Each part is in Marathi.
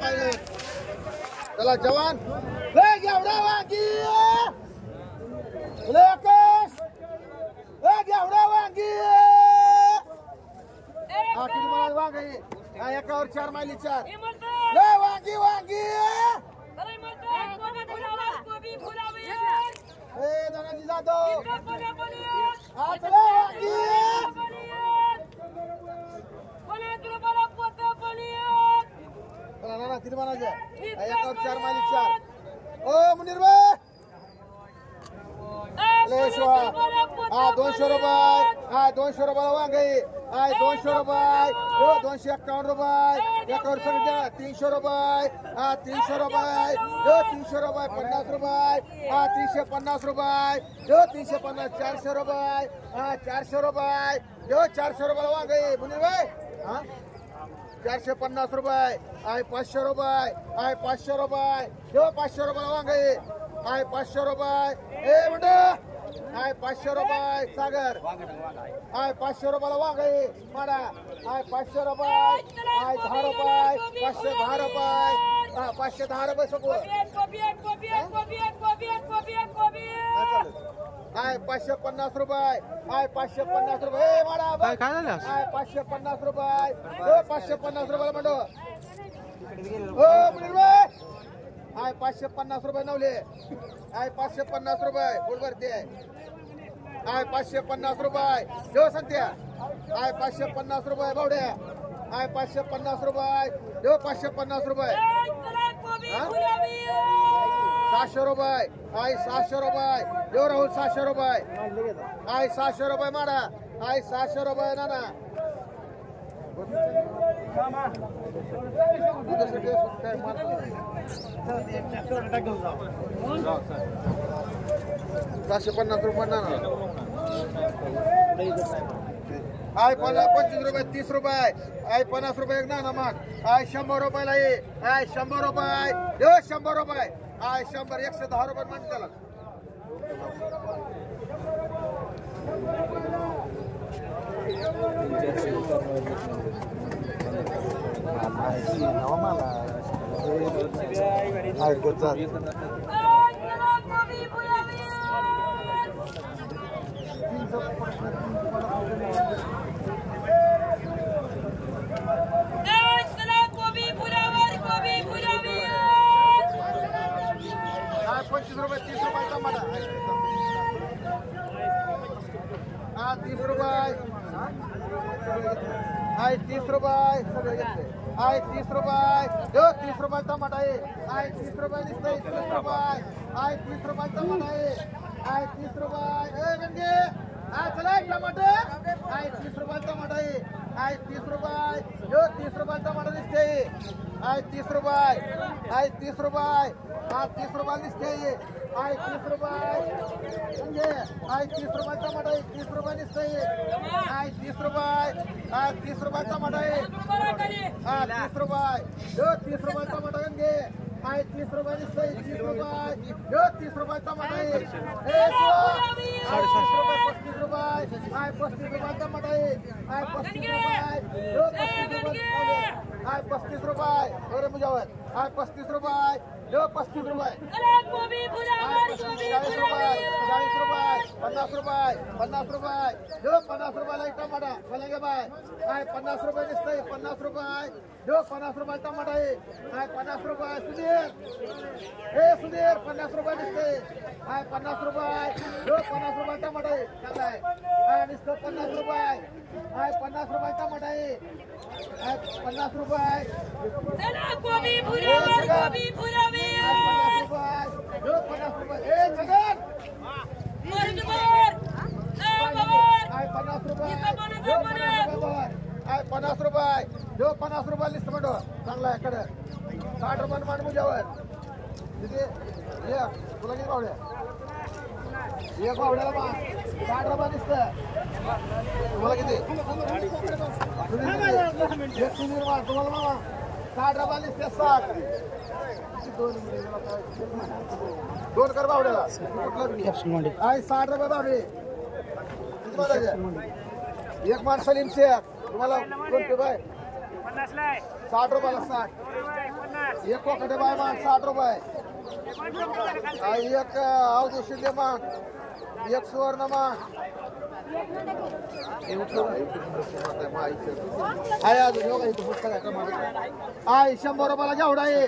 पाहिजे चला जवान ले घेवडा वांगी ले आकाश ले घेवडा वांगी किती मला वांगी एकावर 4 मायली 4 ले वांगी वांगी दादाजी जाधव ना किती म्हणायचं एकावर 4 मायली 4 ओ मुनीर भाई ले शिवा 200 रुपये 200 रुपये वांगी 200 रुपये 251 रुपये एकावर सगळं 300 रुपये 300 रुपये 300 रुपये 50 रुपये 350 रुपये 350 400 रुपये 400 रुपये 400 रुपये वांगी मुनीर भाई 450 रुपये 500 रुपये 500 रुपये 500 रुपये वांगी 500 रुपये ए बेटा 500 रुपये सागर 500 रुपयाला वांगी माडा 500 रुपये 10 रुपये 510 रुपये 510 रुपये सगळं 550 रुपये 550 रुपये माडा काय झालं 550 रुपये 550 रुपयाला म्हणतो हो मुनीर भाई 550 रुपये नवले 550 रुपये बोल भरते 550 रुपये देव संत्या 550 रुपये बावड्या 550 रुपये देव 550 रुपये 700 रुपये 700 रुपये देव राहुल 700 रुपये 700 रुपये माडा 700 रुपये नाना 750 रुपये ना 25 रुपये 30 रुपये 50 रुपये एक ना मग 100 रुपयाला ये 100 रुपये 100 रुपये 100 110 रुपये म्हणजे त्याला $30 रुपये 30 रुपये 30 रुपये 30 रुपये टमाटा आहे 30 रुपये दिसतंय 30 रुपये 30 रुपये टमाटा आहे 30 रुपये गंगे चला टमाटर 30 रुपये टमाटा आहे 30 रुपये 30 रुपये टमाटा दिसते 30 रुपये 30 रुपये 30 रुपये दिसते 30 रुपये गंगे 30 रुपये टमाटा आहे 30 रुपये दिसते 30 रुपये 30 रुपये टमाटा आहे 30 रुपये 30 रुपये टमाटा गंगे 30 रुपये दिसते 30 रुपये 30 रुपये टमाटा आहे 35 रुपये 35 रुपये टमाटा आहे 35 रुपये अरे मुझावर 35 रुपये 35 रुपये 40 रुपये 50 रुपये 50 रुपये 50 रुपये लाईक टमाटा चलेंगे भाई 50 रुपये दिसतंय 50 रुपये 50 रुपये टमाटा आहे 50 रुपये सुधीर सुधीर 50 रुपये दिसतंय 50 रुपये 50 रुपये टमाटा आहे चांगला आहे दिसतं 50 रुपये 50 रुपये टमाटा आहे 50 रुपये 50 रुपये जगन 50 रुपये 50 रुपये लिस्ट म्हणतो चांगला आहे कडे 60 रुपये मान मुझ्यावर तिथे तुला किती पावड्या एक पावड्याला 60 रुपये दिसत तुम्हाला किती तुम्हाला मामा 60 रुपये दिसते 60 दोन कर बावड्याला 60 रुपये बावडे एक मान सलीम शेख तुम्हाला कोणते बाय 60 रुपयाला 60 एक कोकडे बाय मान 60 रुपये, एक अवधू शिंदे मान, एक सुवर्ण मान आहे अजून योगा इथं पुस्तक आहे 100 रुपयाला घेवडा आहे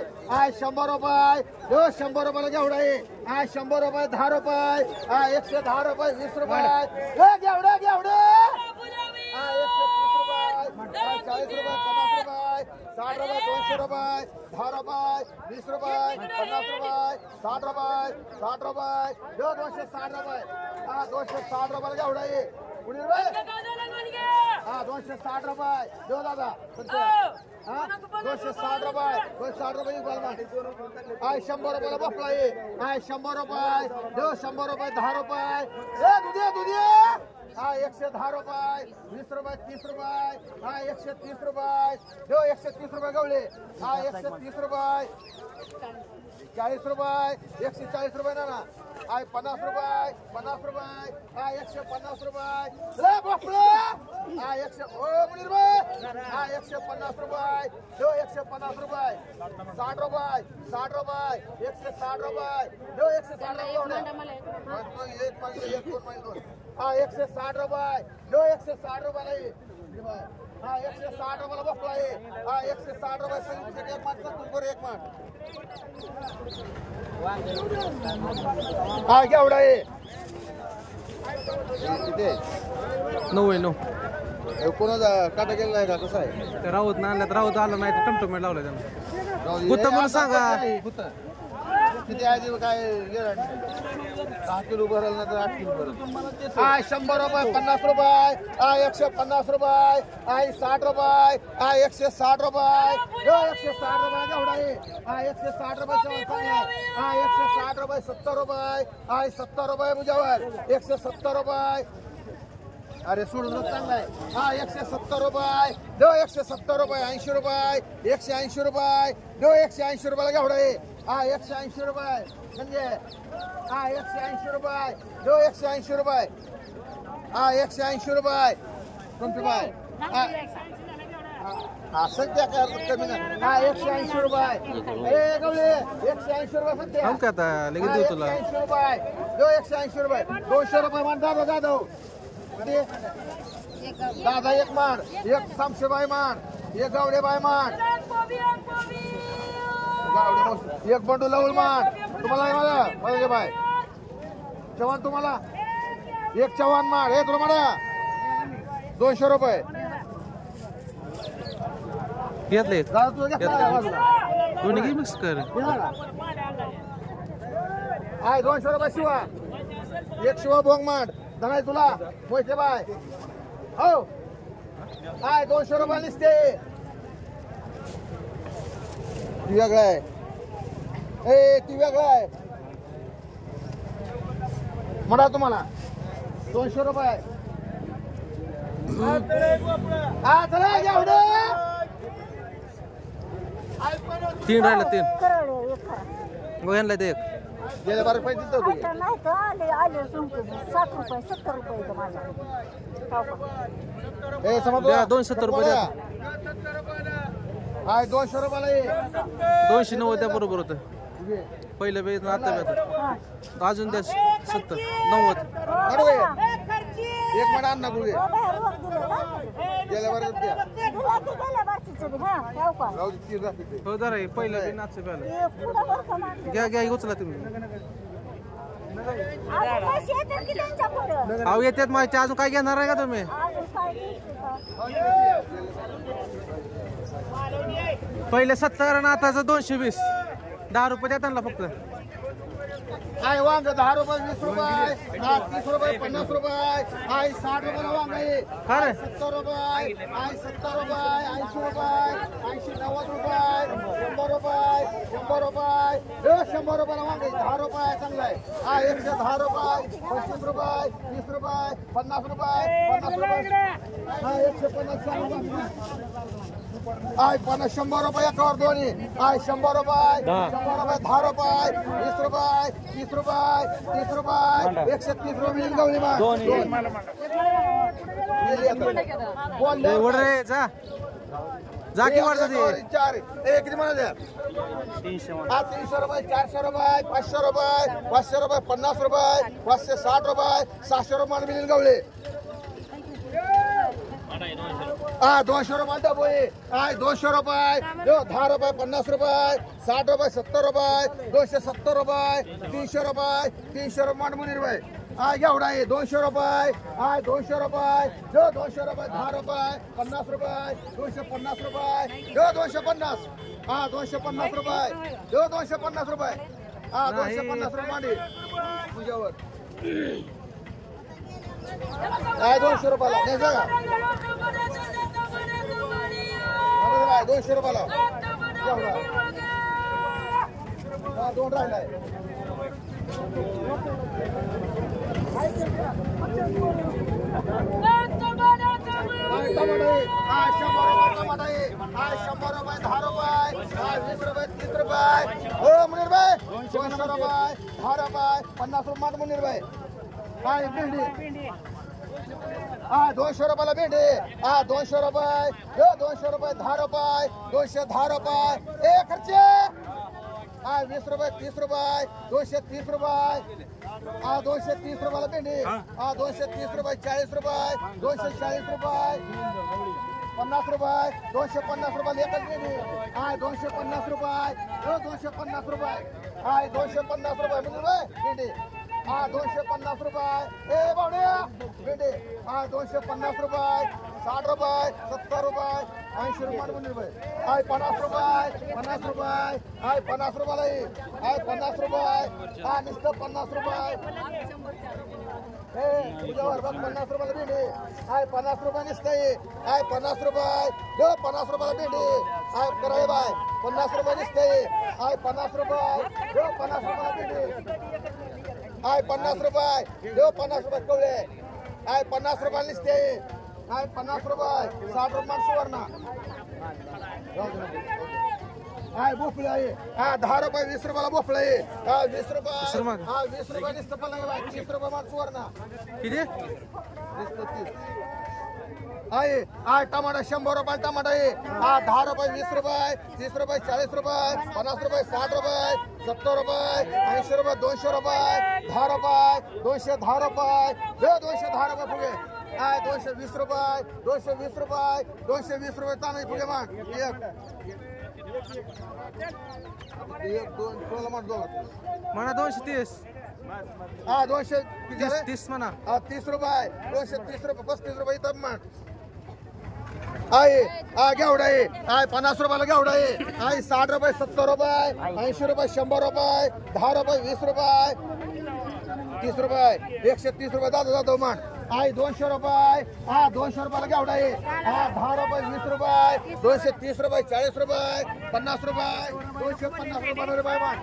100 रुपये 100 रुपयाला घेवडा आहे 100 रुपये 10 रुपये 110 रुपये 20 रुपये घेवडा घेवडा 130 रुपये 40 रुपये 50 रुपये 60 रुपये 200 रुपये 10 रुपये 20 रुपये 50 रुपये 60 रुपये 60 रुपये 260 रुपये 260 रुपयाला घेवडा आहे पुढे रुपये 260 रुपये देऊ दादा 260 रुपये 260 रुपये 100 रुपयाला बसला आहे 100 रुपये देऊ 100 रुपये 10 रुपये दुधी 110 रुपये 20 रुपये 30 रुपये 130 रुपये देऊ 130 रुपये गवले 130 रुपये 40 रुपये 140 रुपये ना 50 रुपये 50 रुपये 150 रुपये 100 रुपये 150 रुपये 150 रुपये 60 रुपये 60 रुपये 160 रुपये 160 रुपये 160 रुपये 160 रुपये 160 रुपयाला बसला आहे 160 रुपये एक माणसा तुमवर एक मान घेवडा आहे 99 कोणाचा काटा गेला आहे का कसं आहे ते राऊत ना आणल्यात राऊत आलं नाही तर टमटमेट लावलं त्यानं गुत्ता म्हणून सांगा किती आहे काय 10 किलो भरल ना तर 8 किलो भरल 100 रुपये 50 रुपये 150 रुपये 60 रुपये 160 रुपये 160 रुपये घेवडा आहे 160 रुपये 160 रुपये 70 रुपये 70 रुपये मुजावर 170 रुपये अरे सोडून चांगला आहे 170 रुपये 170 रुपये 80 रुपये 180 रुपये 180 रुपयाला घेवडा आहे 180 रुपये म्हणजे 180 रुपये 180 रुपये 180 रुपये कोणते बाय सध्या काय कमी नाही 180 रुपये गवले 180 रुपये सध्या हम का आता लगेच देऊ तुला 180 रुपये 180 रुपये 200 रुपये मान दादा दादा एक मान एक सामशेबाई मान एक गावडे बाय मान एक बंडू लवल मान तुम्हाला मला बाय चव्हाण तुम्हाला एक चव्हाण मान हे तुम्हाला 200 रुपये घेतले दादा तुला दोन्ही घे मिक्स कर 200 रुपये शिवा एक शिवा भोंग मान धनाय तुला पैसे बाय हो 200 रुपये निसते ती वेगळं आहे ती वेगळं आहे म्हणा तुम्हाला 200 रुपये चला घेवडे 3 राहिला 3 गोयांना दे गेल्या बारा पैसे दिलतो तू नाही तर आले 60 रुपये 70 रुपये समज 270 रुपये द्या 200 रुपयाला 290 द्या बरोबर होतं पहिलं बेस आता बेस अजून द्या 70 90 एक मिनिट आण ना गुगे गेल्या बारा हो जरा पहिलं बी नाचचं प्याला घ्या उचला तुम्ही अहो येतात माहिती अजून काय घेणार आहे का तुम्ही पहिले 70 आणि आताचं 220 10 रुपये द्या त्यांना फक्त वांग 10 रुपये 20 रुपये 30 रुपये 50 रुपये 60 रुपयाला वांग आहे 70 रुपये 70 रुपये 80 रुपये 80 90 रुपये 100 रुपये 100 रुपये 100 रुपयाला वांग आहे 10 रुपये चांगला आहे 110 रुपये 25 रुपये 30 रुपये 50 रुपये 50 रुपये 150 100 रुपये एकावर दोन्ही 100 रुपये 10 रुपये 20 रुपये 30 रुपये 30 रुपये 130 रुपये गवली जाकी वाढतात 4 एक किती म्हणाले 300 300 रुपये 400 रुपये 500 रुपये 500 रुपये 50 रुपये 560 रुपये 600 रुपये मिळेल गवळे 200 रुपये डबोई 200 रुपये 10 रुपये 50 रुपये 60 रुपये 70 रुपये 270 रुपये 300 रुपये 300 रुपये मुनीर भाई एवढा आहे 200 रुपये 200 रुपये 200 रुपये 10 रुपये 50 रुपये 250 रुपये 250 250 रुपये 250 रुपये 250 रुपये मांडी तुझ्यावर 200 रुपयाला नाही जागा 200 रुपयाला दोन राहिलाय टमाटर 100 रुपये 10 रुपये 20 रुपये 30 रुपये हो मुनीर भाई 200 रुपये 10 रुपये 50 रुपये मुनीर भाई काय भेंडी 200 रुपयाला भेंडी 200 रुपये 200 रुपये 10 रुपये 210 रुपये एक खर्चे 20 रुपये 30 रुपये 230 रुपये 230 रुपयाला भेंडी 230 रुपये 40 रुपये 240 रुपये 50 रुपये 250 रुपये एकच भेंडी 250 रुपये 250 रुपये 250 रुपये म्हणजे भेंडी 250 रुपये ए बावड्या भेंडी 250 रुपये 60 रुपये 70 रुपये 80 रुपये म्हणजे रुपये 50 रुपये 50 रुपये 50 रुपयाला 50 रुपये नुसतं 50 रुपये तुझ्यावर बघ 50 रुपयाला भेंडी 50 रुपये नुसतं 50 रुपये 50 रुपयाला भेंडी कराळे बाय 50 रुपये नुसतं 50 रुपये 50 रुपयाला भेंडी 50 रुपये 50 रुपये कवळे 50 रुपये निसते 50 रुपये 60 रुपये सुवर्ण भोपळे आहे 10 रुपये 20 रुपयाला भोपळे आहे 20 रुपये 20 रुपये निसतं पण 30 रुपये माल सुवर्ण किती आहे टमाटर 100 रुपये टमाटर आहे 10 रुपये 20 रुपये 30 रुपये 40 रुपये 50 रुपये 60 रुपये 70 रुपये 80 रुपये 200 रुपये 10 रुपये 210 रुपये 210 रुपये फुगे 220 रुपये 220 रुपये 220 रुपये तांदूळ फुगे मान एक दोन सोळा मान दोन म्हणा 230 230 म्हणा 30 रुपये 230 रुपये 35 रुपये इथं मान आहे घेवडा आहे 50 रुपयाला घेवडा आहे 60 रुपये 70 रुपये 80 रुपये 100 रुपये 10 रुपये 20 रुपये 30 रुपये 130 रुपये जातो मान 200 रुपये 200 रुपयाला घेवडा आहे 10 रुपये 20 रुपये 230 रुपये 40 रुपये 50 रुपये 250 रुपये मान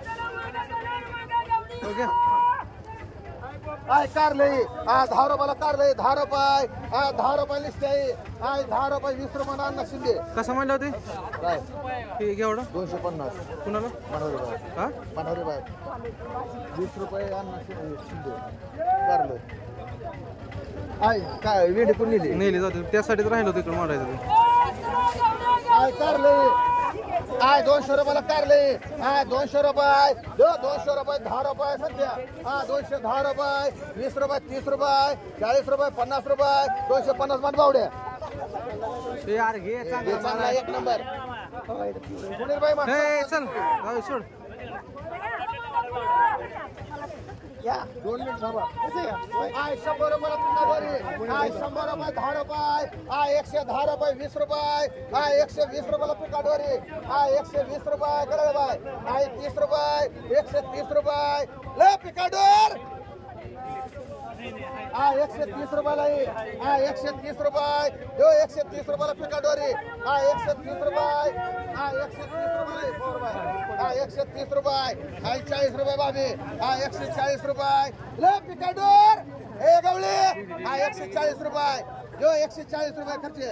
कारले 10 रुपयाला कारले 10 रुपये लिस्ट आहे 10 रुपये 20 रुपये अन्न शिंदे कसं म्हणलं होते काय हे घेवडा 250 कुणाला मनोहरी बाय हा मनोहरी बाय 20 रुपये अन्न शिंदे कारले काय वेडी पण नेली जाते त्यासाठीच राहिलो तिकडे मारायचं कारले 200 रुपयाला कारले 200 रुपये 200 रुपये 10 रुपये सध्या 210 रुपये 20 रुपये 30 रुपये 40 रुपये 50 रुपये 250 मान बावड्या यार घे चांगला एक नंबर सुनील भाई मान चल जाऊ सोड या 2 मिनिट थांबा 100 रुपयाला तुमच्यावरी 100 रुपये 10 रुपये 110 रुपये 20 रुपये 120 रुपयाला पिकाडवरी 120 रुपये कडे बाय 30 रुपये 130 रुपये ले पिकाडवर 130 रुपयाला 130 रुपये 130 रुपयाला पिकाडवरी 130 रुपये 130 रुपये 40 रुपये बाबी 140 रुपये ले पिकाडवर हे गवळे 140 रुपये 140 रुपये खर्चे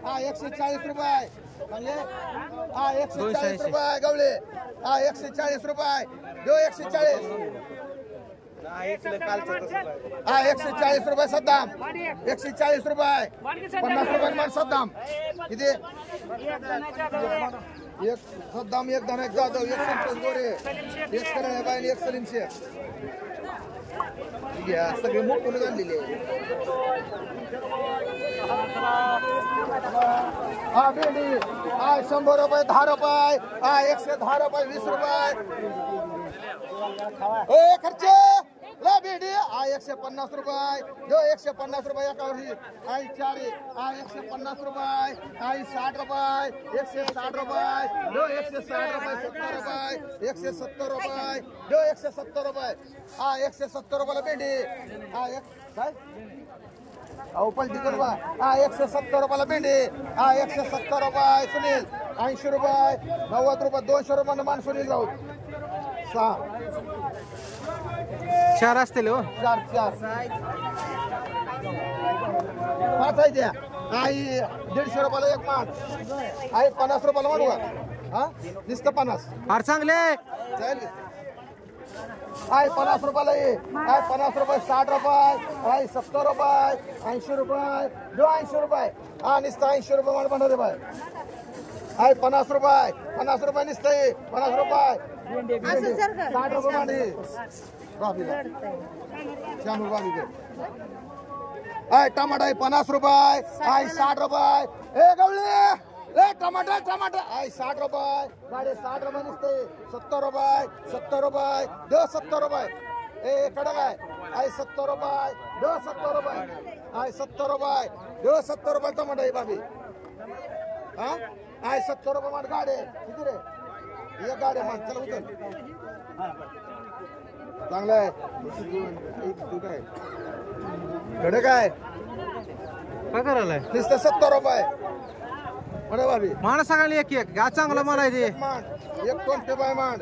140 रुपये म्हणजे 140 रुपये गवळे 140 रुपये 140 हा 140 रुपये सद्दाम 140 रुपये 50 रुपये मार सद्दाम किती एक सद्दाम एक धन एक जाधव एक संतोष गोरे एक करण बाई एक सलीम शेख घ्या सगळे मोठून आणलेले हा भेंडी हा 100 रुपये 10 रुपये हा 110 रुपये 20 रुपये ए खर्चे ला भेंडी हा 150 रुपये जो 150 रुपये एका वर्षी आई चारी हा 150 रुपये आई 60 रुपये 160 रुपये जो 160 रुपये 70 रुपये 170 रुपये जो 170 रुपये हा 170 रुपयाला भेंडी हा एक काय अहो पलटी करवा हा 170 रुपयाला भेंडी हा 170 रुपये सुनील 80 रुपये 90 रुपये 200 रुपये मान सुनील राऊत 6 4 असतील हो 4 5 आहे द्या आई 150 रुपयाला एक मान आई 50 रुपयाला मानवा हा नुसतं 50 फार चांगले चालेल आई 50 रुपयाला ये आई 50 रुपये 60 रुपये आई 70 रुपये 80 रुपये जो 80 रुपये हा नुसतं 80 रुपये मान बनवले बाय आई 50 रुपये नुसतं 50 रुपये 60 रुपये मांडी बाबीला श्यामू बाबी आय टमाटा 50 रुपये आय 60 रुपये ए गवळी ए टमाटा आय 60 रुपये गाडी 60 रुपये नुसते 70 रुपये दो 70 रुपये ए कडक आहे आय 70 रुपये दो 70 रुपये आय 70 रुपये दो 70 रुपये टमाटा आहे बाबी हा आय 70 रुपये मान गाडी किती रे एक गाडी मान चला उचल चांगलं आहे कडक आहे काय करायलाय नुसतं 70 रुपये म्हणे बाबी माणा सगळ्याला एक एक गा चांगला मला आहे ते मान एक 20 बाय मान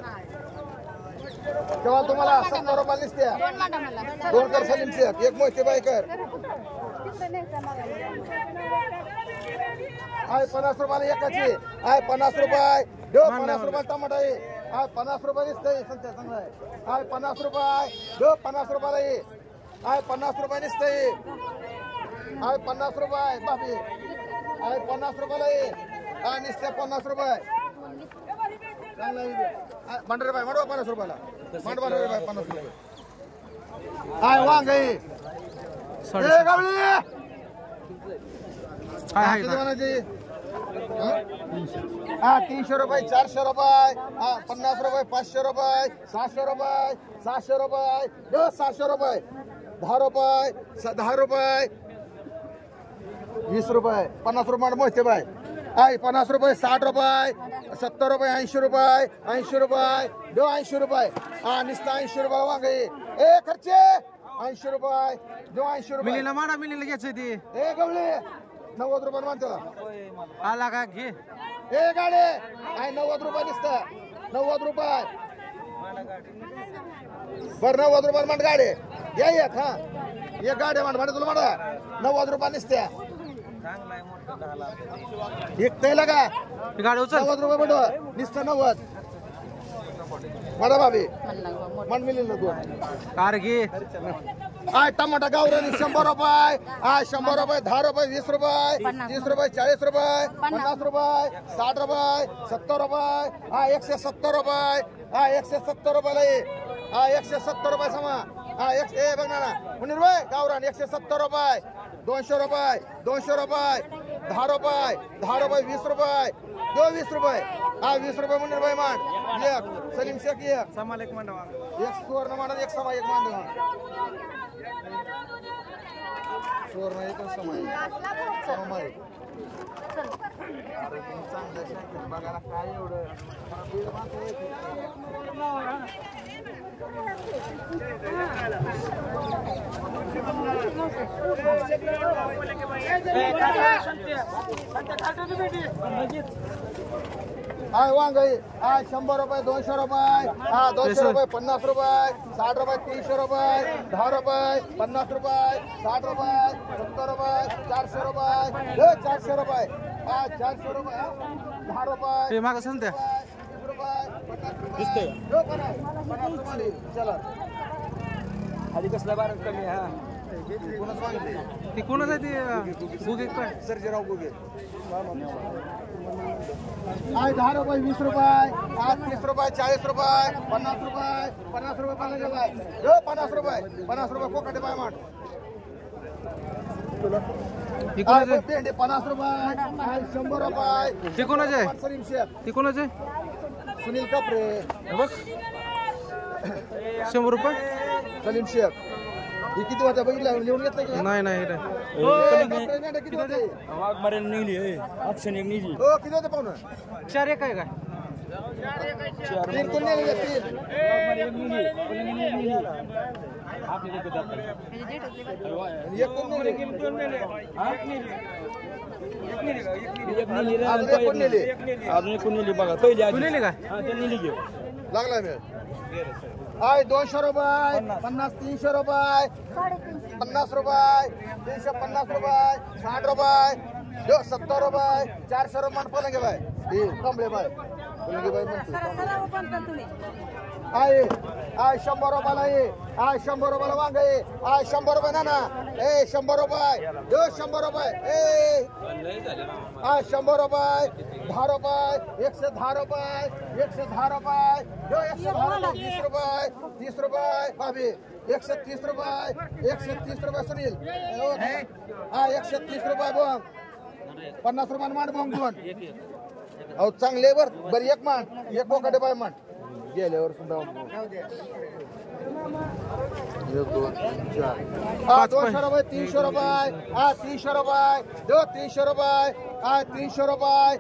तेव्हा तुम्हाला 70 रुपये नुसत्या 2 कर सलीम शेख एक मोठे बाय कर आय 50 रुपयाला एकाची आय 50 रुपये दो 50 रुपये टमाटा आहे आय 50 रुपये नुसतं संख्या चांगला आहे आय 50 रुपये दो 50 रुपयाला ये आय 50 रुपये नुसतं आय 50 रुपये बाबी आय 50 रुपयाला ये आय नुसत्या 50 रुपये चांगला आहे मंडरे बाय मांडवा 50 रुपयाला मांडवा रे बाय 50 रुपये आय वांग आहे ए गावली हाय किती म्हणायची हा 300 रुपये 400 रुपये हा 50 रुपये 500 रुपये 600 रुपये 700 रुपये 700 रुपये 10 रुपये 10 रुपये 20 रुपये 50 रुपये मोठे बाय आय 50 रुपये 60 रुपये 70 रुपये 80 रुपये 80 रुपये 80 रुपये हा नुसतं 80 रुपये वांगे ए खर्चे 80 रुपये 80 रुपये मिलीला माडा मिलीला घ्यायचं ते ए गवळे 90 रुपये मान त्याला आला का घे ए गाडे आय 90 रुपये नुसतं 90 रुपये बर 90 रुपये मान गाडे या एक हा एक गाडे मान तुला म्हणा 90 रुपये नुसत्या एक तेला का गाडी उचल 90 रुपये म्हणतो नुसतं 90 म्हणा बाबी मन मिळेल दोन कार घे आय टमाटा गावरान 100 रुपये आय 100 रुपये 10 रुपये 20 रुपये 30 रुपये 40 रुपये 50 रुपये 60 रुपये 70 रुपये आय 170 रुपये आय 170 रुपयाला ये आय 170 रुपये समा आय ए बघ ना मुनीर भाई गावरान 170 रुपये 200 रुपये 200 रुपये 10 रुपये 20 रुपये 20 रुपये हा 20 रुपये मुनीर भाई मान एक सलीम शेख एक समाल एक मांडवा एक सुवर्ण मान एक समा एक मान सुवर्ण एक समय समय बघायला काय एवढं हाय वांगई हाय 100 रुपये 200 रुपये हा 200 रुपये 50 रुपये 60 रुपये 300 रुपये 10 रुपये 50 रुपये 60 रुपये 70 रुपये 400 रुपये 400 रुपये हा 400 रुपये 10 रुपये ते मागं सांगते 20 रुपये 50 रुपये चला खाली कसला बारा कमी हा ती कोणाच आहे ते गुगे काय सर्जेराव गुगे आहे 10 रुपये 20 रुपये 30 रुपये 40 रुपये 50 रुपये 50 रुपये पाहिजे बाय 50 रुपये कोकटे बाय माठ ती कोणाच आहे भेंडे 50 रुपये 100 रुपये ती कोणाच आहे सलीम शेख ती कोणाच आहे सुनील कपरे बघ 100 रुपये सलीम शेख हे किती होत्या बघितलं लिहून घेतलं की नाही नाही किती होते वाघमारे निघली ऑप्शन एक निघली हो किती होते पाहुणं 4 एक आहे काय तीन कोण नेले तीन वाघमारे एक निघली आपली किती आणि एक कोण नेले अजून एक कोण नेली बघा पहिली आधी नेली काय हा त्यांनी निघली लागला मी आहे 200 रुपये 50 300 रुपये 50 रुपये 350 रुपये 60 रुपये 70 रुपये 400 रुपये पलंगे बाय कमले बाय पलंगे बाय म्हणतो आहे 100 रुपयाला आहे 100 रुपयाला वांग आहे 100 रुपये नाना 100 रुपये 100 रुपये 100 रुपये 10 रुपये 110 रुपये 110 रुपये 110 रुपये 20 रुपये भाभी 130 रुपये 130 रुपये सुनील 130 रुपये बोंग 50 रुपये मान बोंग दोन अहो चांगले बर एक मान एक बोकाटे बाय मान गेल्यावर सुद्धा 200 रुपये 300 रुपये 300 रुपये 300 रुपये 300 रुपये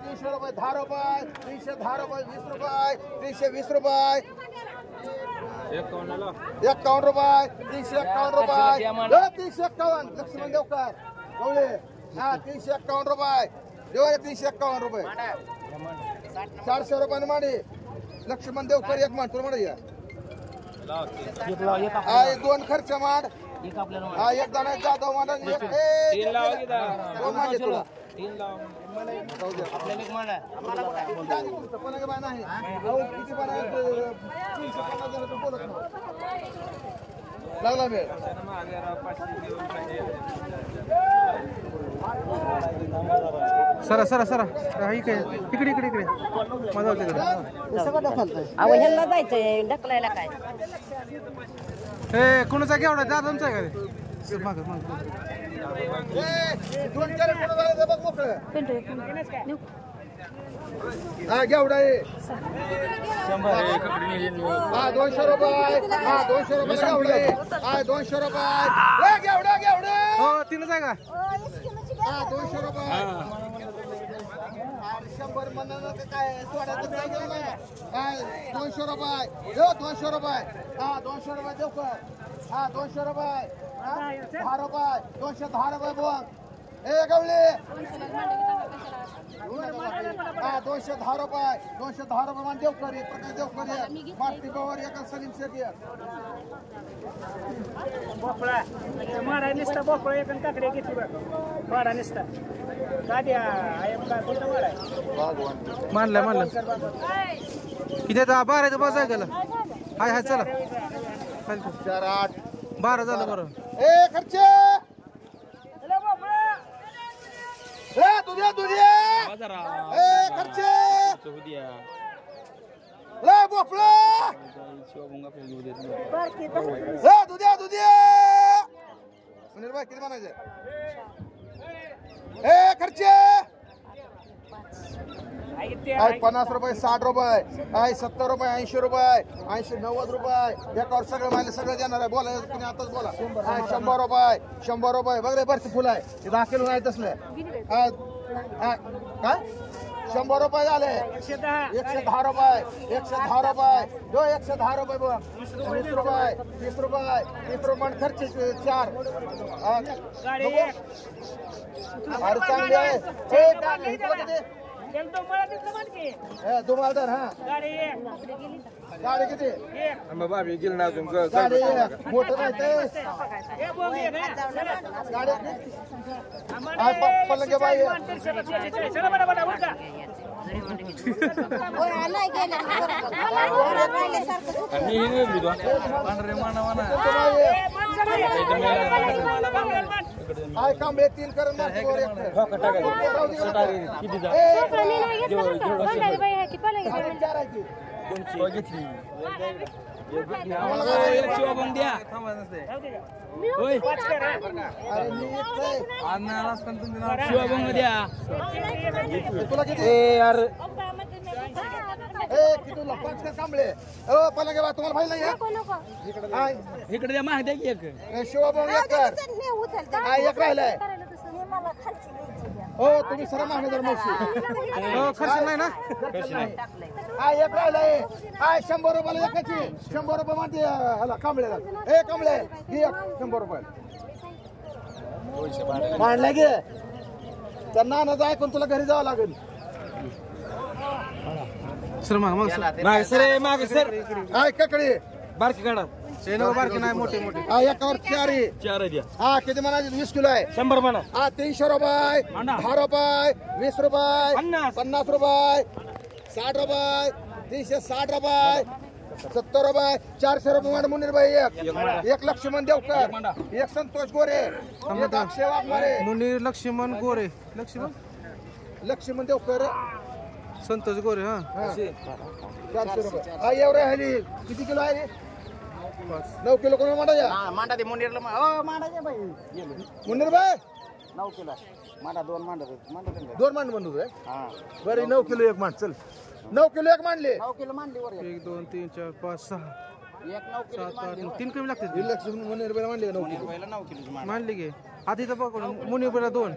300 रुपये 10 रुपये 310 रुपये 20 रुपये 320 रुपये 51 रुपये 351 रुपये 351 लक्ष्मण देवकर कवळे 351 रुपये देवा 351 रुपये 400 रुपये माडी लक्ष्मण देवकर एक मान तुला म्हणा दोन खर्च मांड एक दाना जाधव मांड दोन मांडे तुला लागला वेळ सरा सरा सरा इकडे इकडे इकडे इकडे माझा होते अहो ह्याला जायचंय ढकलायला काय ए कोणाचा केवढा दादांचा आहे का ते माग माग दोन चार बघ मोकळं घेवडा आहे 200 रुपये 200 रुपये घेवडा आहे 200 रुपये घेवडा घेवडा हो तीनच आहे का 200 रुपये 100 म्हणणं काय सोडायचं काय 200 रुपये 200 रुपये 200 रुपये देऊ का 200 रुपये 10 रुपये 210 रुपये बोंग ए गवळे 210 रुपये 210 रुपये मान देव करी प्रकाश देव करी माती बावर एका सलीम शेख बोकळा मारा निसता बोकळा एक काकडे घेतली बघ मारा निसता का द्या आयम काय कोणता मारा मानलं मानलं किती 12 बस आहे गेला हाय हाय चला 4 8 12 झालं बरं ए खर्चे ए दुनिया ए खर्चे ले बोकळा ए दुनिया सुनील भाई किती म्हणायचे ए खर्चे 50 रुपये 60 रुपये 70 रुपये 80 रुपये 80 90 रुपये एकावर सगळं माहिले सगळं देणार आहे बोला तुम्ही आताच बोला 100 रुपये 100 रुपये बघ भरती फुल आहे ते 10 किलो नाही तसले काय 100 रुपये झाले 110 रुपये 110 रुपये 110 रुपये बघ 20 रुपये 30 रुपये 30 रुपये खर्च 4 अरे चांगले आहे दुमालदार हा गाडी किती बाबी गेल ना अजून गाडी मोठं नाही ते गाडी पलंगे बाई नाही गेले आणि हे वेगळी दोन. पांढरे माना म्हणा आय कांबळे 3 करून मारते वर एक. ठोका टाकायचं. सटारी किती जा? चार आहे की. 200 घेतली. एक शिवाबंग द्या. होय अरे मी येतोय. शिवाबंग द्या. तुला किती ए यार किती तुला 5 कर कांबळे. ओ पलंगे बा तुम्हाला फाईल नाही आय इकडे द्या माहिती आहे की एक. शिवभाऊ एक कर. आय एक राहिलाय. मला खालची घ्यायची द्या. हो तुम्ही सर मागणार मावशी. खर्च नाही ना आय एक राहिलाय. आय 100 रुपयाला एकाची. 100 रुपये म्हणते ह्याला कांबळेला. ए कांबळे घे एक 100 रुपये. मांडला घे. त्यांना आणायचं ऐकून तुला घरी जावं लागेल. सर मग मागे सर मागे सर. आय ककडी बारकी काढा. बारकी नाही मोठे मोठे आय एकावर 4 आहे. 4 द्या. हा किती म्हणायचे 20 किलो आहे. 100 म्हणा. हा 300 रुपये. 10 रुपये 20 रुपये 50 रुपये 60 रुपये 360 रुपये 70 रुपये 400 रुपये मान मुनीर भाई एक लक्ष्मण देवकर एक संतोष गोरे एक अक्षय वाघमारे मुनीर लक्ष्मण गोरे लक्ष्मण देवकर संतोष गोरे हा 400 रुपये. हा एवढं आहे. किती किलो आहे 9 किलो कोण मांडा मांडा ते मुंडीरला मांडायचे बाई मुनीर भाई 9 किलो मांडा 2 मांडा 2 मांड म्हणू हा बरं 9 किलो एक मांड चल 9 किलो एक मांडले 9 किलो मांडली वर 1 2 3 4 5 6 एक 9 किलो 7 8 3 कमी लागते हे लक्ष्मण मुनीर भाई मांडले 9 किलो पहिला 9 किलो मानली गे आधी तर पकडून मुनीबला 2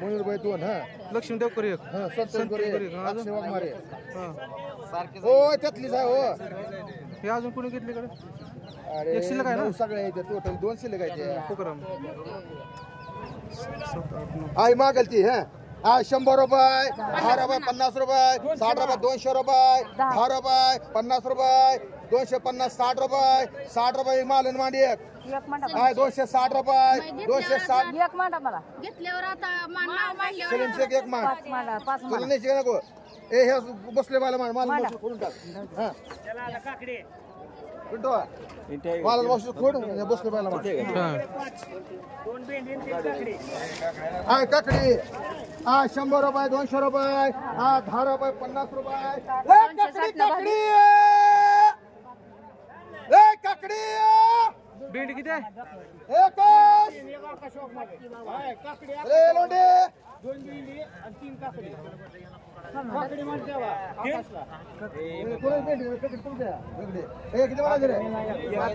मुनीर भाई 2 हा लक्ष्मी देवकर 1 हा संतोष गोरे गोरे, हा, अक्षय वाघमारे हा सारखे हो त्यातलीच आहे हो. हे अजून कोणी घेतले कडे अरे एक शिल्लक आहे ना? 9 सगळे आहेत टोटल 2 शिल्लक आहेत. तुकाराम आई मागल ती हा 100 रुपये 10 रुपये 50 रुपये 60 रुपये 200 रुपये 10 रुपये 50 रुपये 250 60 रुपये 60 रुपये मालन मांडी एक एक मांडा आहे 260 रुपये 260 एक मांडा मला घेतल्यावर आता मांडल्यावर सलीम शेख एक मान 5 मांडा 5 तुला मांडा नाही शिकाय नको ए हे बसले मला मान माल मांडा. खोडून टाक हा त्याला आता काकडे पिंटो मला बसले खोड बसले मला मान 2 भेंडी आणि 3 काकडे हा काकडी हा 100 रुपये 200 रुपये हा 10 रुपये 50 रुपये ए काकडी काकडी ए काकडी भेंडी किती आहे एकच काकडे रे लोंडे 2 भेंडी आणि 3 काकडे काकडे मांडते बा आकाशला कोण भेंडी काकडी तुमच्या वेगळे ए किती मला रे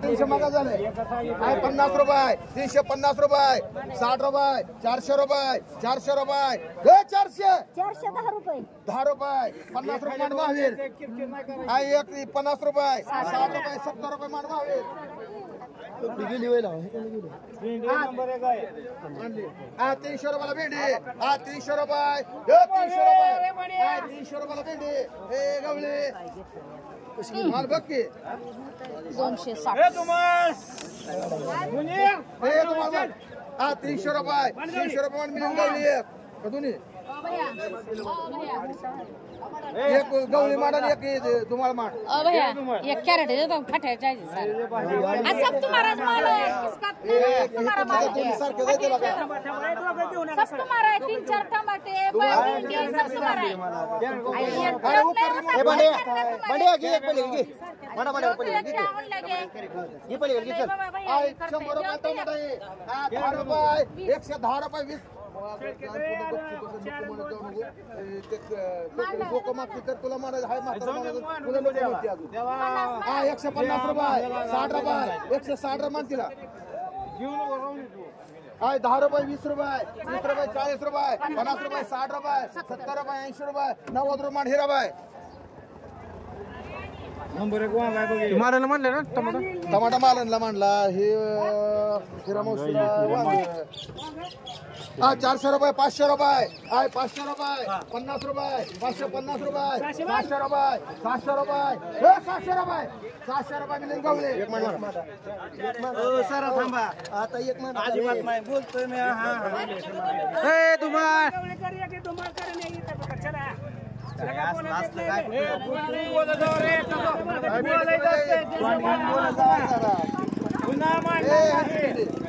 300 मागा झाले आहे 50 रुपये 350 रुपये 60 रुपये 400 रुपये 400 रुपये ए 400 410 रुपये 10 रुपये 50 रुपये मान महावीर आहे एक 50 रुपये 60 रुपये 70 रुपये मान महावीर गेली वेळेला भेंडी नंबर 1 आहे हा 300 रुपयाला भेंडी हा 300 रुपये 300 रुपये हा 300 रुपयाला भेंडी ए गवळे माल बघ की 260 ए तुम्हाला हे तुम्हाला हा 300 रुपये 300 रुपये मिळून गवळी एक दोन्ही एक गवळी माड आणि एक तुम्हाला माड भैया एक कॅरेट देतो फाटायचे सब तुम्हारा माल है तुम्हारा माल तुम्ही सारखे जायचे बघा सब तुम्हारा है 3-4 टमाटे भिंडी सब तुम्हारा है हे बंडे घे एक पहिले घे बडा बडा पहिले घे पहिले घे चल 100 रुपये टमाटा आहे हा 10 रुपये 110 रुपये 20 लोक मागते तर तुला म्हणायचं हाय तुला लोक मागते अजून हा 150 रुपये 60 रुपये 160 रुपये मान तिला हाय 10 रुपये 20 रुपये 30 रुपये 40 रुपये 50 रुपये 60 रुपये 70 रुपये 80 रुपये 90 रुपये मान हे रुपये नंबर 1 वांगा बघ मारायला म्हणले ना टमाटा टमाटा मालनला मांडला हे हिरा मौशीला हा 400 रुपये 500 रुपये हाय 500 रुपये 50 रुपये 550 रुपये 500 रुपये 700 रुपये 700 रुपये 700 रुपये मिळून गवले एक ओ सर थांबा आता एक महिना अजिबात नाही बोलतोय मी हा ए तुम्हाला चला पुन्हा